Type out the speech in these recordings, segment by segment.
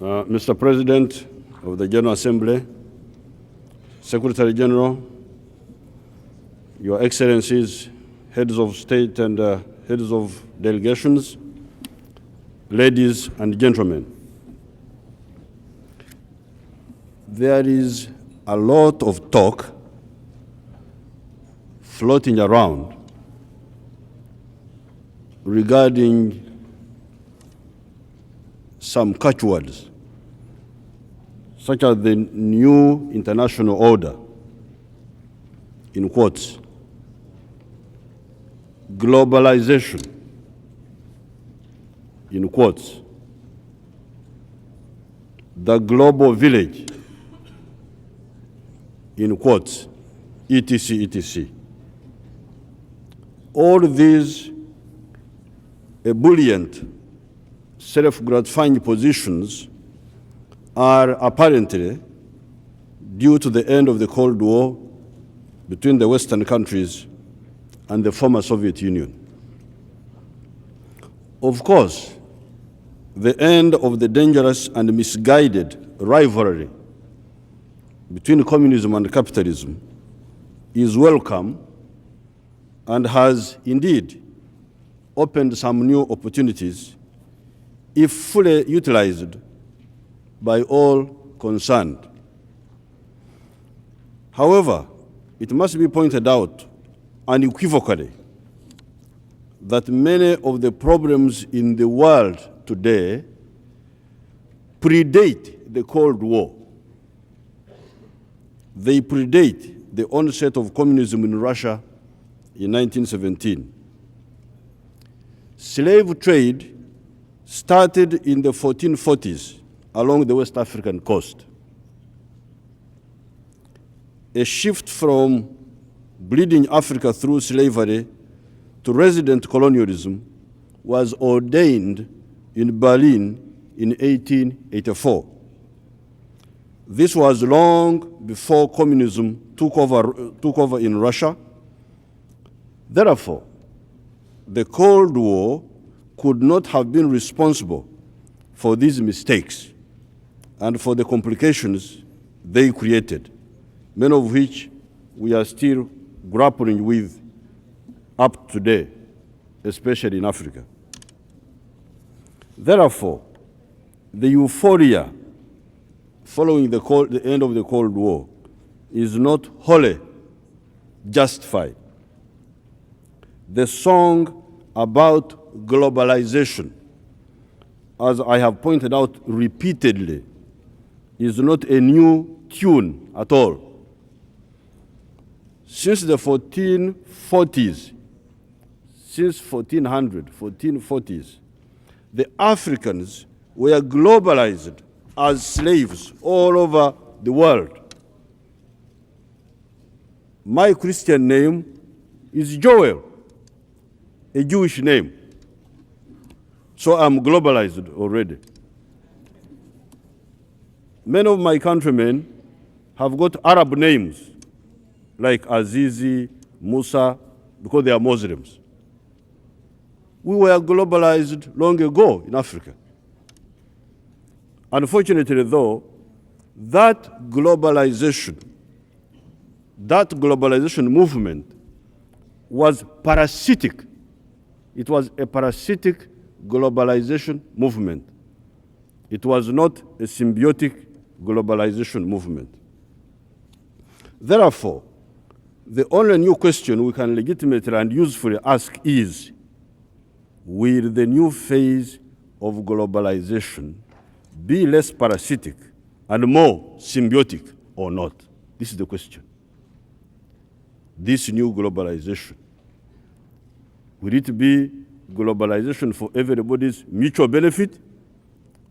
Mr. President of the General Assembly, Secretary General, Your Excellencies, heads of state and heads of delegations, ladies and gentlemen, there is a lot of talk floating around regarding some catchwords, such as the new international order, in quotes, globalization, in quotes, the global village, in quotes, etc., etc. All these ebullient, self-gratifying positions are apparently due to the end of the Cold War between the Western countries and the former Soviet Union. Of course, the end of the dangerous and misguided rivalry between communism and capitalism is welcome and has indeed opened some new opportunities if fully utilized by all concerned. However, it must be pointed out unequivocally that many of the problems in the world today predate the Cold War. They predate the onset of communism in Russia in 1917. Slave trade started in the 1440s along the West African coast. A shift from bleeding Africa through slavery to resident colonialism was ordained in Berlin in 1884. This was long before communism took over in Russia. Therefore, the Cold War could not have been responsible for these mistakes and for the complications they created, many of which we are still grappling with up to today, especially in Africa. Therefore, the euphoria following the end of the Cold War is not wholly justified. The song about globalization, as I have pointed out repeatedly, is not a new tune at all. Since the 1440s, since 1440s, the Africans were globalized as slaves all over the world. My Christian name is Joel, a Jewish name. So I'm globalized already. Many of my countrymen have got Arab names, like Azizi, Musa, because they are Muslims. We were globalized long ago in Africa. Unfortunately, though, that globalization movement was parasitic. It was a parasitic globalization movement. It was not a symbiotic globalization movement. Therefore, the only new question we can legitimately and usefully ask is, will the new phase of globalization be less parasitic and more symbiotic or not? This is the question. This new globalization, will it be globalization for everybody's mutual benefit,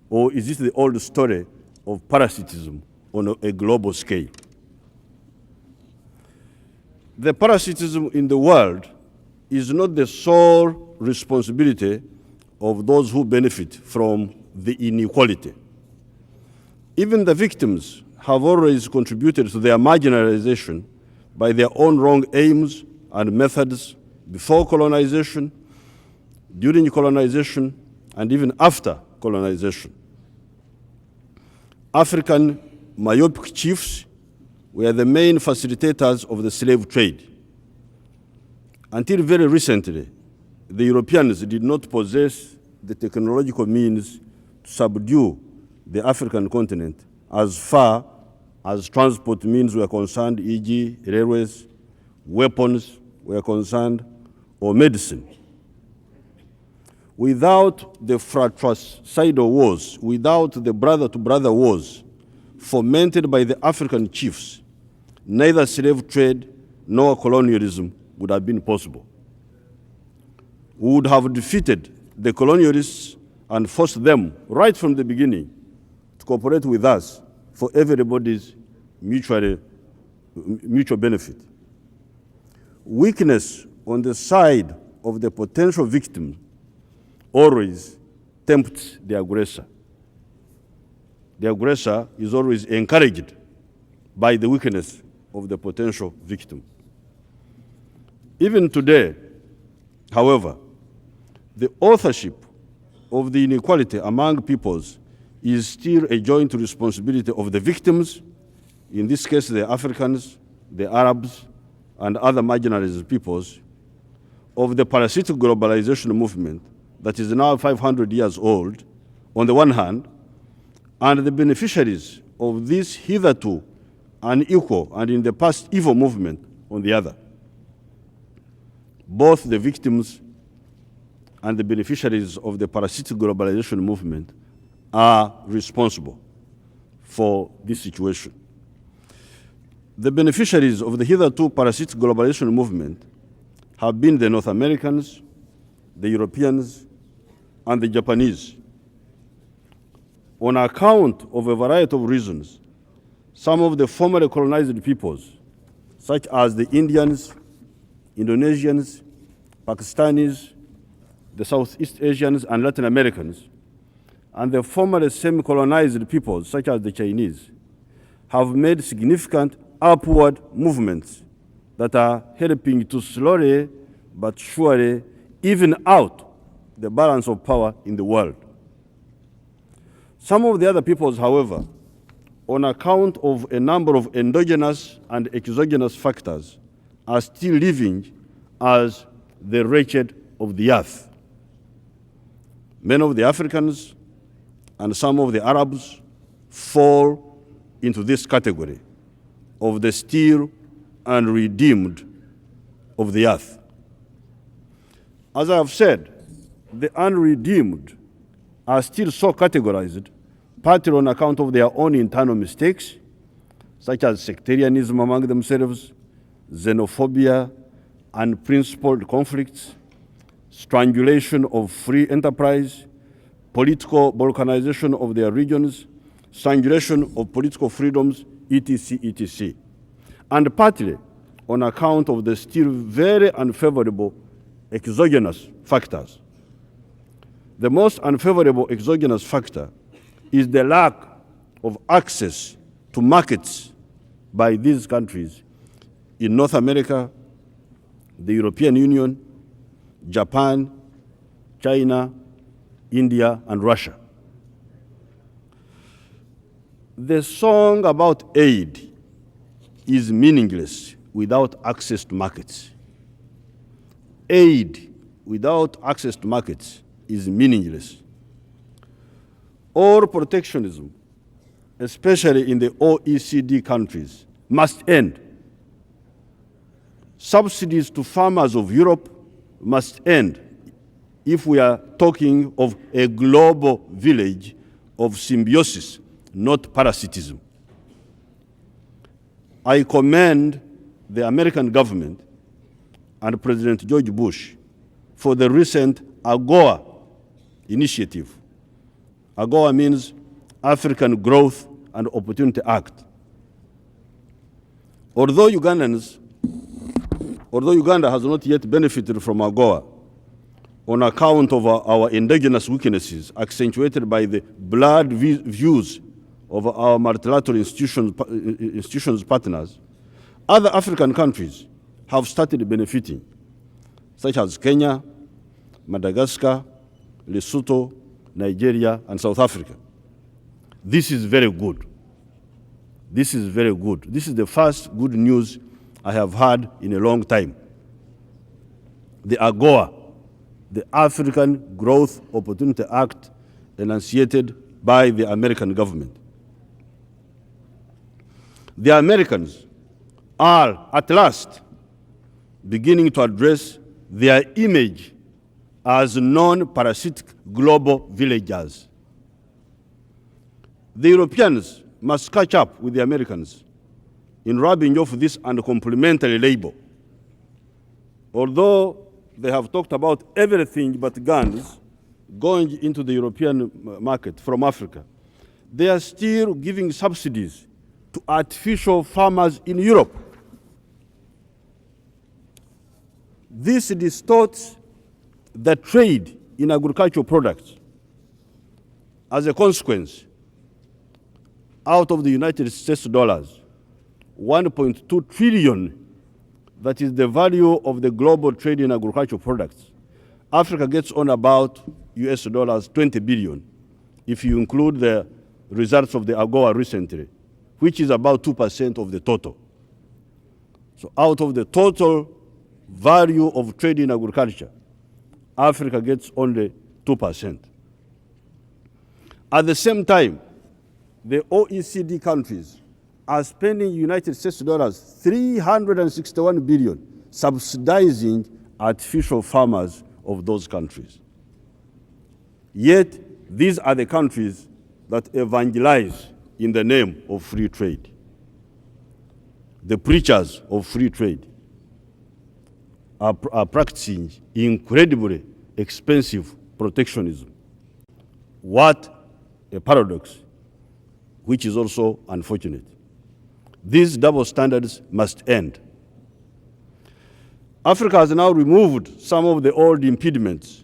or is this the old story of parasitism on a global scale? The parasitism in the world is not the sole responsibility of those who benefit from the inequality. Even the victims have always contributed to their marginalization by their own wrong aims and methods before colonization, during colonization, and even after colonization. African myopic chiefs were the main facilitators of the slave trade. Until very recently, the Europeans did not possess the technological means to subdue the African continent as far as transport means were concerned, e.g. railways, weapons were concerned, or medicine. Without the fratricidal wars, without the brother-to-brother wars fomented by the African chiefs, neither slave trade nor colonialism would have been possible. We would have defeated the colonialists and forced them right from the beginning to cooperate with us for everybody's mutual benefit. Weakness on the side of the potential victim always tempts the aggressor. The aggressor is always encouraged by the weakness of the potential victim. Even today, however, the authorship of the inequality among peoples is still a joint responsibility of the victims, in this case the Africans, the Arabs, and other marginalized peoples, of the parasitic globalization movement that is now 500 years old, on the one hand, and the beneficiaries of this hitherto unequal and in the past evil movement on the other. Both the victims and the beneficiaries of the parasitic globalization movement are responsible for this situation. The beneficiaries of the hitherto parasitic globalization movement have been the North Americans, the Europeans, and the Japanese. On account of a variety of reasons, some of the formerly colonized peoples, such as the Indians, Indonesians, Pakistanis, the Southeast Asians, and Latin Americans, and the formerly semi-colonized peoples, such as the Chinese, have made significant upward movements that are helping to slowly but surely even out the balance of power in the world. Some of the other peoples, however, on account of a number of endogenous and exogenous factors, are still living as the wretched of the earth. Many of the Africans and some of the Arabs fall into this category of the still unredeemed of the earth. As I have said, the unredeemed are still so categorized, partly on account of their own internal mistakes, such as sectarianism among themselves, xenophobia, unprincipled conflicts, strangulation of free enterprise, political balkanization of their regions, strangulation of political freedoms, etc., etc., and partly on account of the still very unfavorable exogenous factors. The most unfavorable exogenous factor is the lack of access to markets by these countries in North America, the European Union, Japan, China, India, and Russia. The song about aid is meaningless without access to markets. Aid without access to markets is meaningless. All protectionism, especially in the OECD countries, must end. Subsidies to farmers of Europe must end if we are talking of a global village of symbiosis, not parasitism. I commend the American government and President George Bush for the recent AGOA initiative. AGOA means African Growth and Opportunity Act. Although Uganda has not yet benefited from AGOA on account of our endogenous weaknesses accentuated by the blurred views of our multilateral institutions partners, other African countries have started benefiting, such as Kenya, Madagascar, Lesotho, Nigeria, and South Africa. This is very good. This is very good. This is the first good news I have had in a long time. The AGOA, the African Growth Opportunity Act, enunciated by the American government. The Americans are at last beginning to address their image as non-parasitic global villagers. The Europeans must catch up with the Americans in rubbing off this uncomplimentary label. Although they have talked about everything but guns going into the European market from Africa, they are still giving subsidies to artificial farmers in Europe. This distorts the trade in agricultural products. As a consequence, out of the United States dollars, 1.2 trillion, that is the value of the global trade in agricultural products, Africa gets on about US dollars 20 billion, if you include the results of the AGOA recently, which is about 2% of the total. So out of the total value of trade in agriculture, Africa gets only 2%. At the same time, the OECD countries are spending United States dollars 361 billion subsidizing artificial farmers of those countries. Yet, these are the countries that evangelize in the name of free trade. The preachers of free trade are practicing incredibly expensive protectionism. What a paradox, which is also unfortunate. These double standards must end. Africa has now removed some of the old impediments,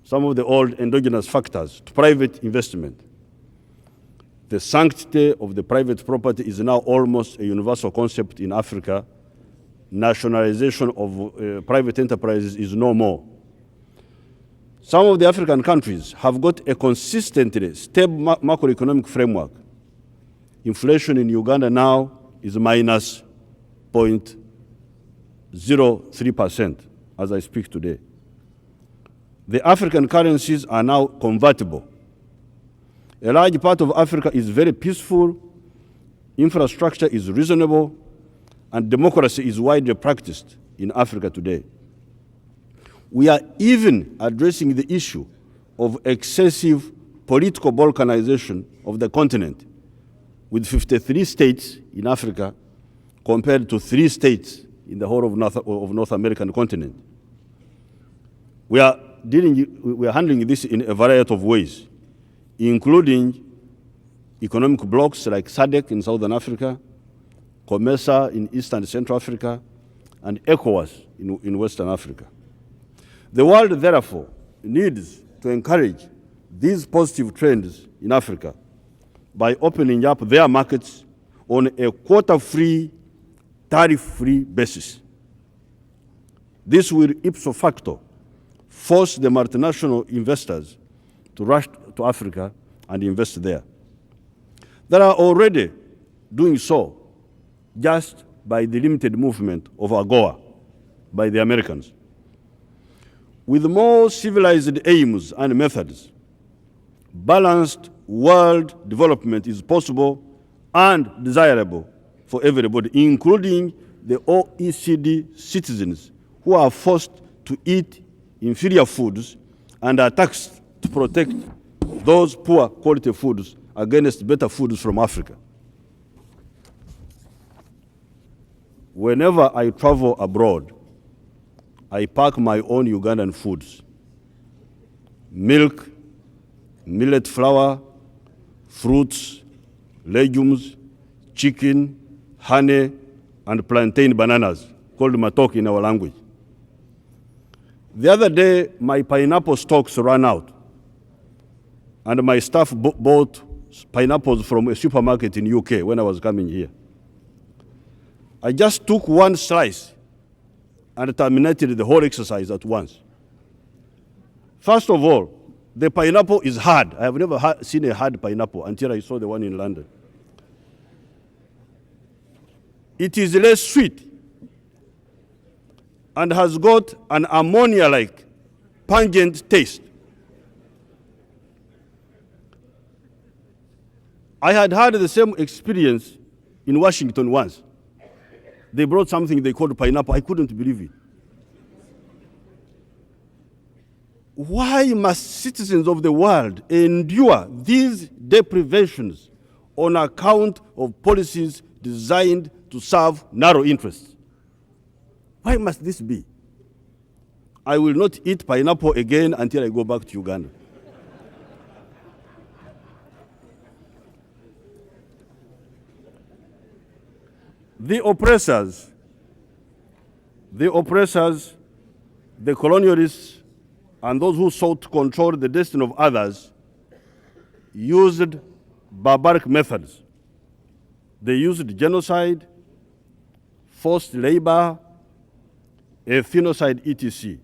some of the old endogenous factors to private investment. The sanctity of the private property is now almost a universal concept in Africa. Nationalization of private enterprises is no more. Some of the African countries have got a consistently stable macroeconomic framework. Inflation in Uganda now is minus 0.03% as I speak today. The African currencies are now convertible. A large part of Africa is very peaceful, infrastructure is reasonable, and democracy is widely practiced in Africa today. We are even addressing the issue of excessive political balkanization of the continent, with 53 states in Africa compared to 3 states in the whole of North American continent. We are handling this in a variety of ways, including economic blocs like SADC in Southern Africa, COMESA in East and Central Africa, and ECOWAS in Western Africa. The world, therefore, needs to encourage these positive trends in Africa by opening up their markets on a quota-free, tariff-free basis. This will ipso facto force the multinational investors to rush to Africa and invest there. They are already doing so just by the limited movement of AGOA by the Americans. With more civilized aims and methods, balanced world development is possible and desirable for everybody, including the OECD citizens who are forced to eat inferior foods and are taxed to protect those poor quality foods against better foods from Africa. Whenever I travel abroad, I pack my own Ugandan foods: milk, millet flour, fruits, legumes, chicken, honey, and plantain bananas, called matoke in our language. The other day, my pineapple stocks ran out, and my staff bought pineapples from a supermarket in UK when I was coming here. I just took one slice and terminated the whole exercise at once. First of all, The pineapple is hard. I have never seen a hard pineapple until I saw the one in London. It is less sweet and has got an ammonia-like pungent taste. I had the same experience in Washington once. They brought something they called pineapple. I couldn't believe it. Why must citizens of the world endure these deprivations on account of policies designed to serve narrow interests? Why must this be? I will not eat pineapple again until I go back to Uganda. The oppressors, the colonialists, and those who sought to control the destiny of others used barbaric methods. They used genocide, forced labor, ethnocide, etc.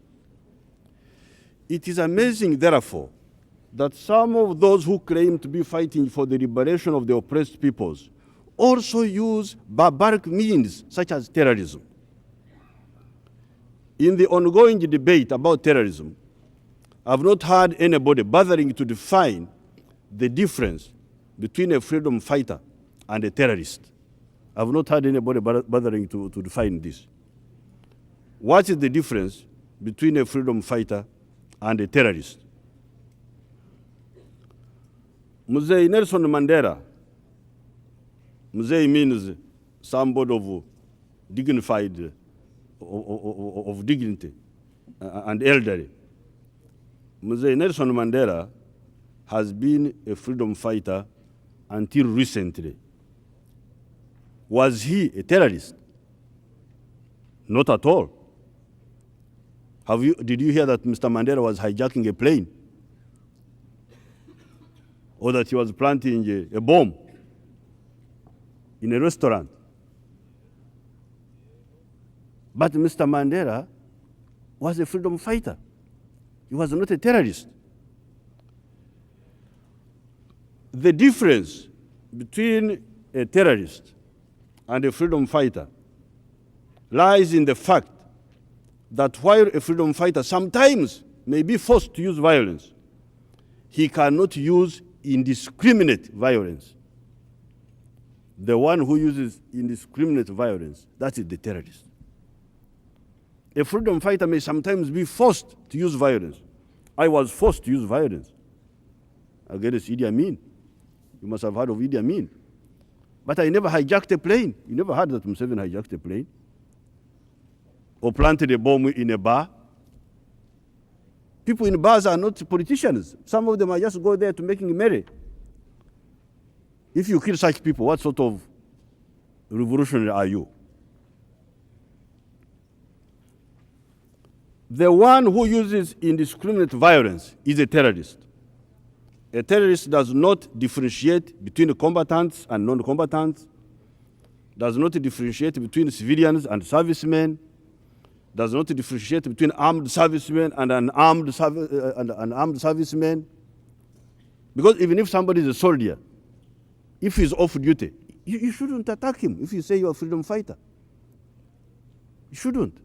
It is amazing, therefore, that some of those who claim to be fighting for the liberation of the oppressed peoples also use barbaric means such as terrorism. In the ongoing debate about terrorism, I've not heard anybody bothering to define the difference between a freedom fighter and a terrorist. I've not heard anybody bothering to define this. What is the difference between a freedom fighter and a terrorist? Museveni Nelson Mandela, Museveni means somebody of dignified, of dignity and elderly. Museveni Nelson Mandela has been a freedom fighter until recently. Was he a terrorist? Not at all. Did you hear that Mr. Mandela was hijacking a plane? Or that he was planting a bomb in a restaurant? But Mr. Mandela was a freedom fighter. He was not a terrorist. The difference between a terrorist and a freedom fighter lies in the fact that while a freedom fighter sometimes may be forced to use violence, he cannot use indiscriminate violence. The one who uses indiscriminate violence, that is the terrorist. A freedom fighter may sometimes be forced to use violence. I was forced to use violence against Idi Amin. You must have heard of Idi Amin. But I never hijacked a plane. You never heard that Museveni hijacked a plane or planted a bomb in a bar. People in bars are not politicians. Some of them are just go there to making merry. If you kill such people, what sort of revolutionary are you? The one who uses indiscriminate violence is a terrorist. A terrorist does not differentiate between combatants and non-combatants, does not differentiate between civilians and servicemen, does not differentiate between armed servicemen and unarmed servicemen. Because even if somebody is a soldier, if he's off duty, you shouldn't attack him if you say you're a freedom fighter. You shouldn't.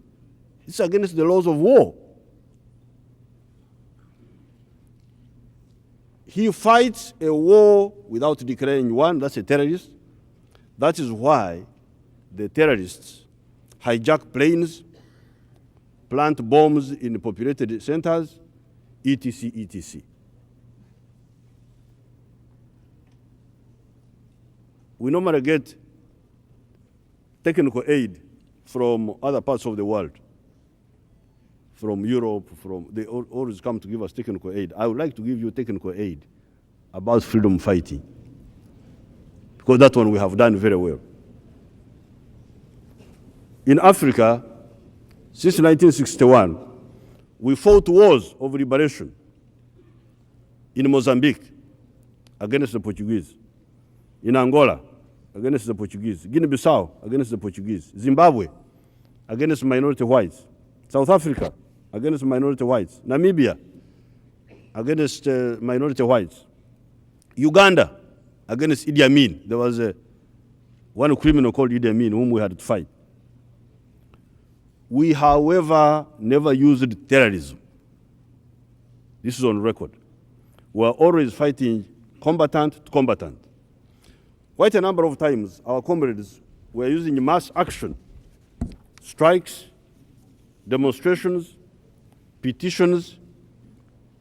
It's against the laws of war. He fights a war without declaring one, that's a terrorist. That is why the terrorists hijack planes, plant bombs in populated centers, etc., etc. We normally get technical aid from other parts of the world, from Europe, they always come to give us technical aid. I would like to give you technical aid about freedom fighting, because that one we have done very well. In Africa, since 1961, we fought wars of liberation in Mozambique against the Portuguese, in Angola against the Portuguese, Guinea-Bissau against the Portuguese, Zimbabwe against minority whites, South Africa against minority whites, Namibia against minority whites. Uganda against Idi Amin. There was one criminal called Idi Amin whom we had to fight. We, however, never used terrorism. This is on record. We are always fighting combatant to combatant. Quite a number of times, our comrades were using mass action, strikes, demonstrations, petitions,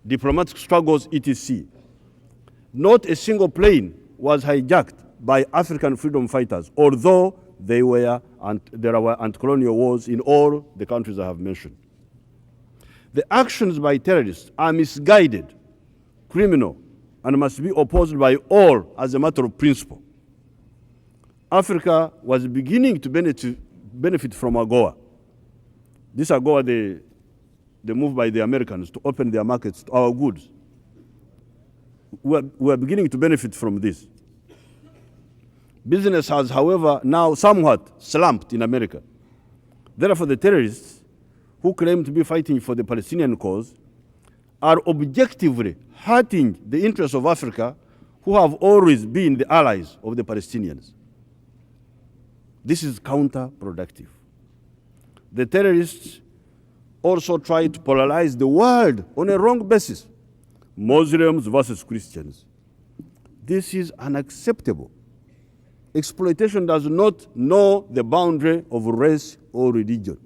diplomatic struggles, etc. Not a single plane was hijacked by African freedom fighters, although there were anti-colonial wars in all the countries I have mentioned. The actions by terrorists are misguided, criminal, and must be opposed by all as a matter of principle. Africa was beginning to benefit from AGOA. This AGOA, the move by the Americans to open their markets to our goods. We are beginning to benefit from this. Business has, however, now somewhat slumped in America. Therefore, the terrorists who claim to be fighting for the Palestinian cause are objectively hurting the interests of Africa, who have always been the allies of the Palestinians. This is counterproductive. The terrorists also try to polarize the world on a wrong basis. Muslims versus Christians. This is unacceptable. Exploitation does not know the boundary of race or religion.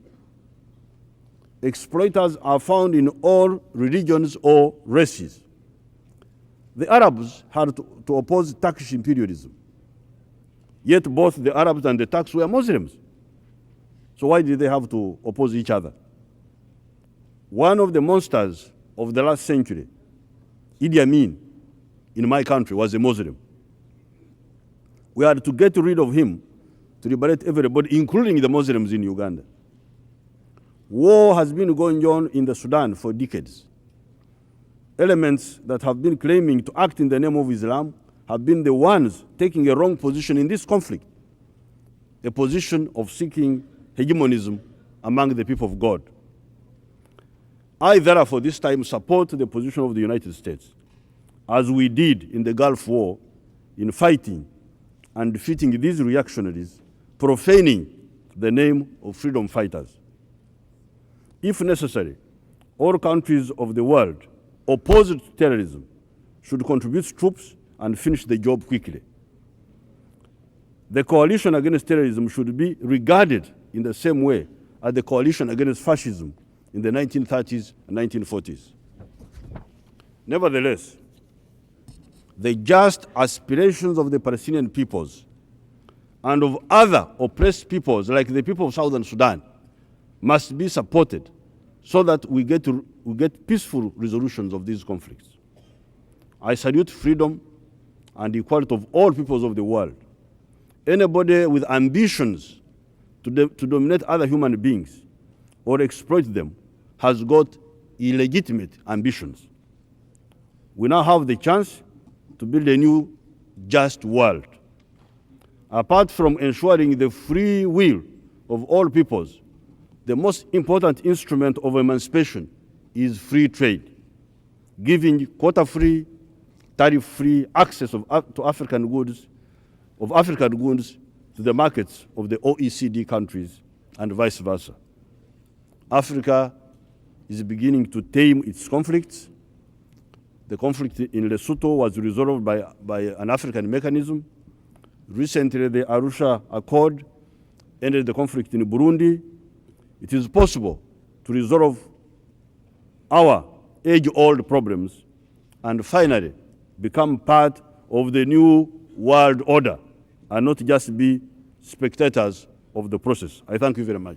Exploiters are found in all religions or races. The Arabs had to oppose Turkish imperialism. Yet both the Arabs and the Turks were Muslims. So why did they have to oppose each other? One of the monsters of the last century, Idi Amin, in my country, was a Muslim. We had to get rid of him to liberate everybody, including the Muslims in Uganda. War has been going on in the Sudan for decades. Elements that have been claiming to act in the name of Islam have been the ones taking a wrong position in this conflict, a position of seeking hegemonism among the people of God. I, therefore, this time support the position of the United States, as we did in the Gulf War, in fighting and defeating these reactionaries, profaning the name of freedom fighters. If necessary, all countries of the world opposed to terrorism should contribute troops and finish the job quickly. The coalition against terrorism should be regarded in the same way as the coalition against fascism in the 1930s and 1940s. Nevertheless, the just aspirations of the Palestinian peoples and of other oppressed peoples like the people of Southern Sudan must be supported so that we get peaceful resolutions of these conflicts. I salute freedom and equality of all peoples of the world. Anybody with ambitions to dominate other human beings or exploit them has got illegitimate ambitions. We now have the chance to build a new, just world. Apart from ensuring the free will of all peoples, the most important instrument of emancipation is free trade, giving quota-free, tariff-free access to African goods to the markets of the OECD countries and vice versa. Africa is beginning to tame its conflicts. The conflict in Lesotho was resolved by an African mechanism. Recently, the Arusha Accord ended the conflict in Burundi. It is possible to resolve our age-old problems and finally become part of the new world order and not just be spectators of the process. I thank you very much.